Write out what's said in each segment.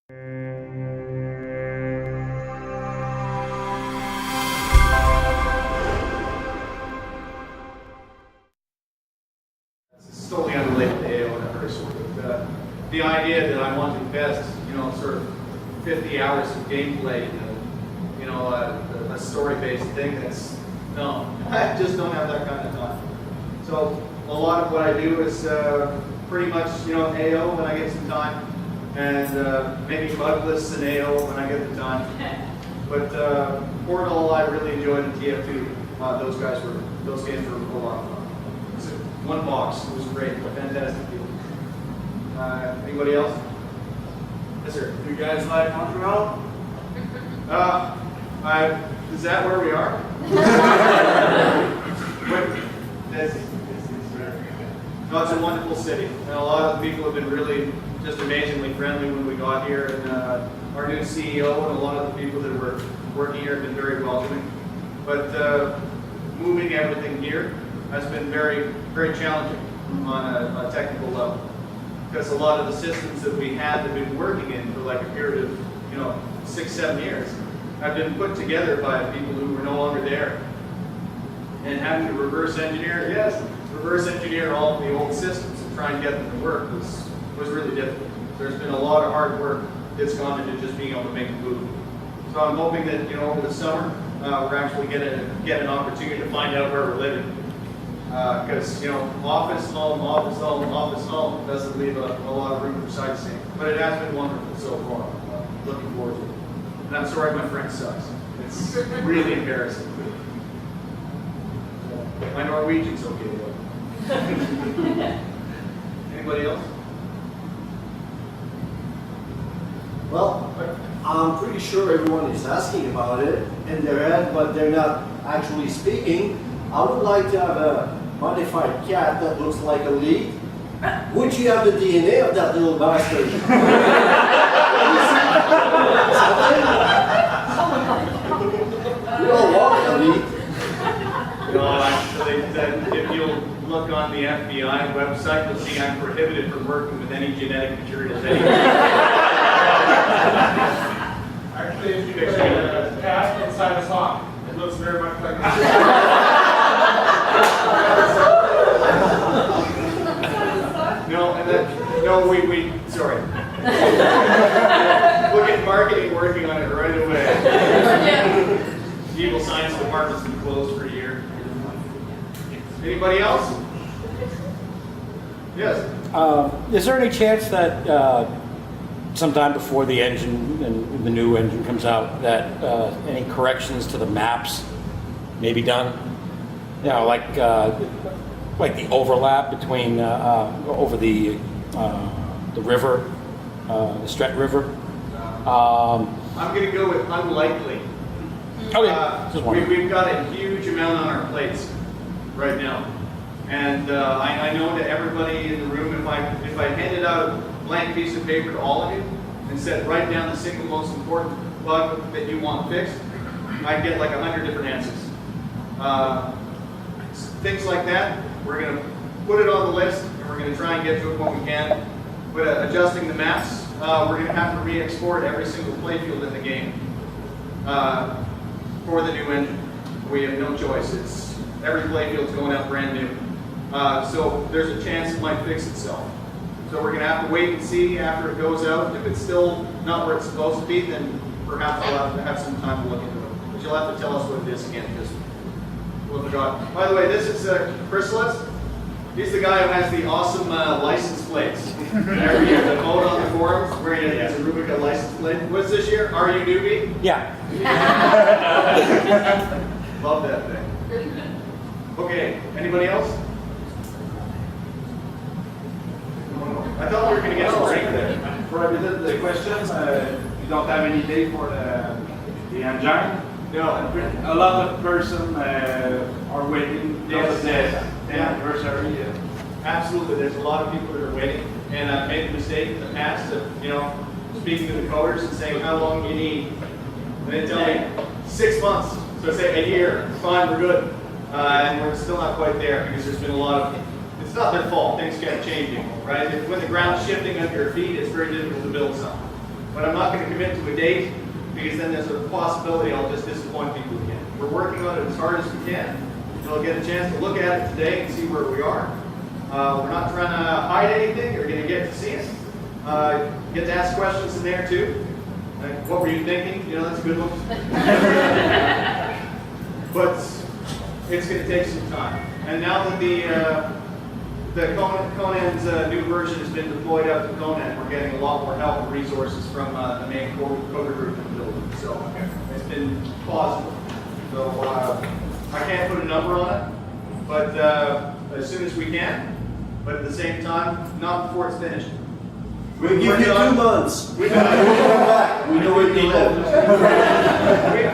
It's totally unrelated to AO and every sort of the idea that I want to invest, sort of 50 hours of gameplay, a story-based thing. No, I just don't have that kind of time. So a lot of what I do is pretty much, AO when I get some time, and maybe Bugless and AO when I get the time. But Portal, I really enjoyed, and TF2, those games were a lot of fun. It's one box, it was great, fantastic deal. Anybody else? Yes, sir. You guys like Montreal? Is that where we are? No, it's a wonderful city, and a lot of the people have been really just amazingly friendly when we got here, and our new CEO and a lot of the people that were working here have been very welcoming. But moving everything here has been very, very challenging on a technical level, because a lot of the systems that we had that we've been working in for like a period of 6-7 years have been put together by people who were no longer there, and having to reverse engineer all of the old systems and try and get them to work was really difficult. There's been a lot of hard work that's gone into just being able to make a move. So I'm hoping that over the summer we're actually going to get an opportunity to find out where we're living, because office, home, office, home, office, home doesn't leave a lot of room for sightseeing. But it has been wonderful so far. Looking forward to it. And I'm sorry my French sucks. It's really embarrassing. My Norwegian's okay though. Anybody else? Well, I'm pretty sure everyone is asking about it in their head, but they're not actually speaking. I would like to have a modified cat that looks like a lead. Would you have the DNA of that little bastard? We all want a lead. No, actually, if you'll look on the FBI website, you'll see I'm prohibited from working with any genetic materials anywhere. Actually, if you put a cat inside a sock, it looks very much like a Sorry. We'll get marketing working on it right away. The evil science department's been closed for a year. Anybody else? Yes. Is there any chance that sometime before the engine and the new engine comes out, that any corrections to the maps may be done? Like the overlap between over the river, the Stret River. I'm going to go with unlikely. Okay. We've got a huge amount on our plates right now, and I know to everybody in the room, if I handed out a blank piece of paper to all of you and said write down the single most important bug that you want fixed, I'd get like 100 different answers. Things like that, we're going to put it on the list, and we're going to try and get to it when we can. But adjusting the maps, we're going to have to re-export every single playfield in the game for the new engine. We have no choice. Every playfield's going out brand new. So there's a chance it might fix itself. So we're going to have to wait and see after it goes out. If it's still not where it's supposed to be, then perhaps I'll have to have some time to look into it. But you'll have to tell us what it is again. By the way, this is Chrysalis. He's the guy who has the awesome license plates. Every year, the vote on the forums where he has a Rubica license plate. What's this year? Are you newbie? Yeah. Love that thing. Okay, anybody else? I thought we were going to get some break there. For the question, you don't have any date for the engine? No. A lot of person are waiting. Yes. The anniversary. Absolutely, there's a lot of people that are waiting, and I've made the mistake in the past of speaking to the coders and saying, how long do you need? And they tell me 6 months. So I say a year, fine, we're good. And we're still not quite there because there's been a lot of, it's not their fault, things kept changing, right? When the ground's shifting under your feet, it's very difficult to build something. But I'm not going to commit to a date because then there's a possibility I'll just disappoint people again. We're working on it as hard as we can. You'll get a chance to look at it today and see where we are. We're not trying to hide anything. You're going to get to see it. Get to ask questions in there too. Like, what were you thinking? You know, that's a good one. But it's going to take some time. And now that Conan's new version has been deployed out to Conan, we're getting a lot more help and resources from the main coder group in the building. So it's been positive. So I can't put a number on it, but as soon as we can. But at the same time, not before it's finished. We'll give you 2 months. We've Come back. We know where you live.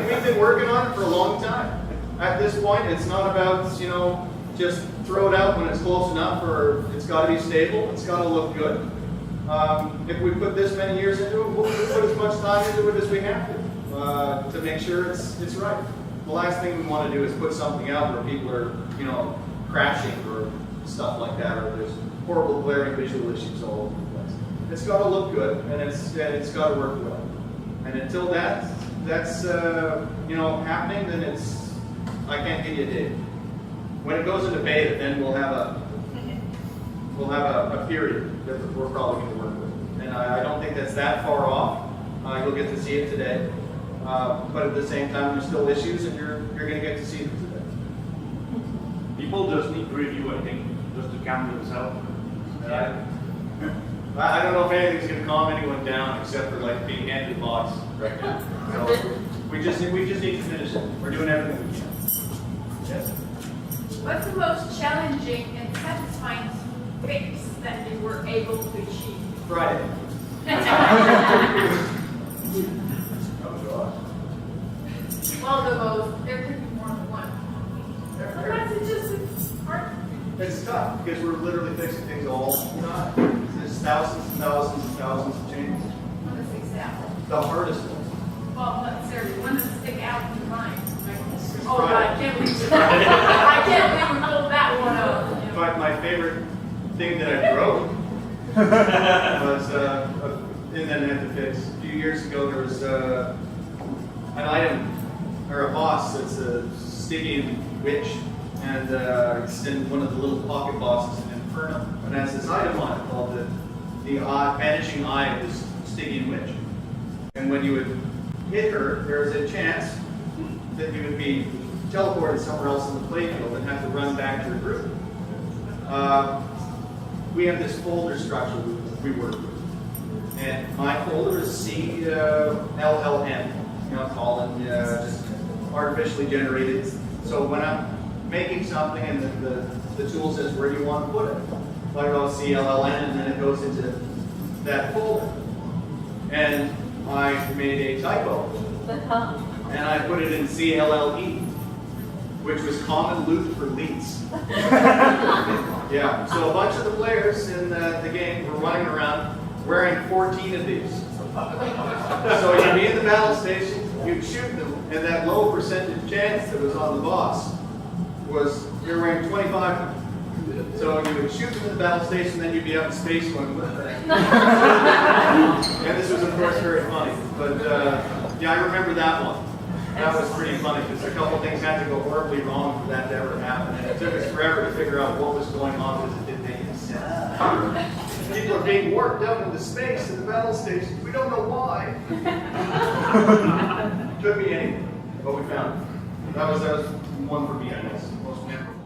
We've been working on it for a long time. At this point, it's not about, you know, just throw it out when it's close enough, or it's got to be stable, it's got to look good. If we put this many years into it, we'll put as much time into it as we have to make sure it's right. The last thing we want to do is put something out where people are, you know, crashing or stuff like that, or there's horrible glaring visual issues all over the place. It's got to look good, and it's got to work well. And until that's you know, happening, then I can't give you a date. When it goes into beta, then we'll have a period that we're probably going to work with. And I don't think that's that far off. You'll get to see it today. But at the same time, there's still issues, and you're going to get to see them today. People just need to review, I think, just to calm themselves. I don't know if anything's going to calm anyone down except for like being handed lots right now. So we just need to finish it. We're doing everything we can. Yes. What's the most challenging and satisfying fix that you were able to achieve? Friday. Well, there could be more than one. Sometimes it's just hard. It's tough because we're literally fixing things all the time. There's thousands and thousands and thousands of changes. Honest example. The hardest one. Well, not necessarily one that stick out in your mind. Like, It's oh, God, I Friday. can't believe I can't believe we pulled that one up. In fact, my favorite thing that I wrote was, and then had to fix. A few years ago, there was an item, or a boss that's a Stygian witch, and it's in one of the little pocket bosses in Inferno, and has this item on it called the Vanishing Eye of this Stygian witch. And when you would hit her, there's a chance that you would be teleported somewhere else in the playfield and have to run back to your group. We have this folder structure we work with. And my folder is CLLM, you know, colon, just artificially generated. So when I'm making something and the tool says, where do you want to put it? I go CLLN, and then it goes into that folder. And I made a typo. And I put it in CLLE, which was common loot for leads. Yeah, so a bunch of the players in the game were running around wearing 14 of these. So you'd be in the battle station, you'd shoot them, and that low percentage chance that was on the boss was you're wearing 25 of them. So you would shoot them in the battle station, then you'd be out in space going, what the heck? And this was, of course, very funny. But yeah, I remember that one. That was pretty funny because a couple things had to go horribly wrong for that to ever happen. And it took us forever to figure out what was going on because it didn't make any sense. People are being warped out into space in the battle stations. We don't know why. Could be anything, but we found it. That was one for me, I guess. Most memorable.